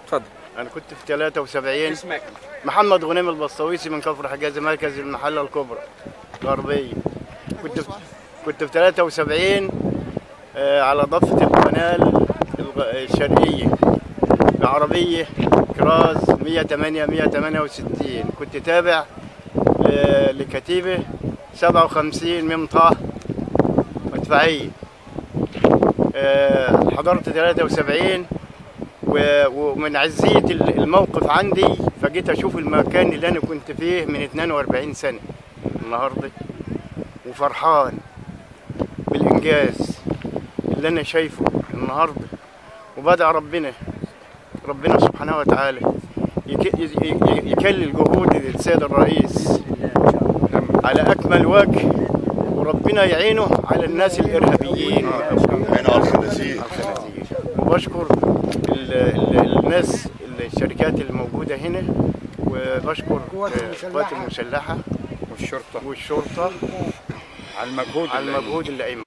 اتفضل. انا كنت في 73. اسمك؟ محمد غنيم البسطويسي من كفر حجازي، مركز المحله الكبرى غربيه. كنت في 73 على ضفه القناه الشرقيه بعربيه كراز 108 168. كنت تابع لكتيبه 57 ممطاه مدفعيه. حضرت 73 ومن عزية الموقف عندي فجيت أشوف المكان اللي أنا كنت فيه من 42 سنة النهاردة، وفرحان بالإنجاز اللي أنا شايفه النهاردة، وبدأ ربنا سبحانه وتعالى يكلل جهود السيد الرئيس على أكمل وجه، وربنا يعينه على الناس الإرهابيين. وبشكر الناس الشركات الموجودة هنا، وبشكر القوات المسلحة والشرطة على المجهود اللي قايمة.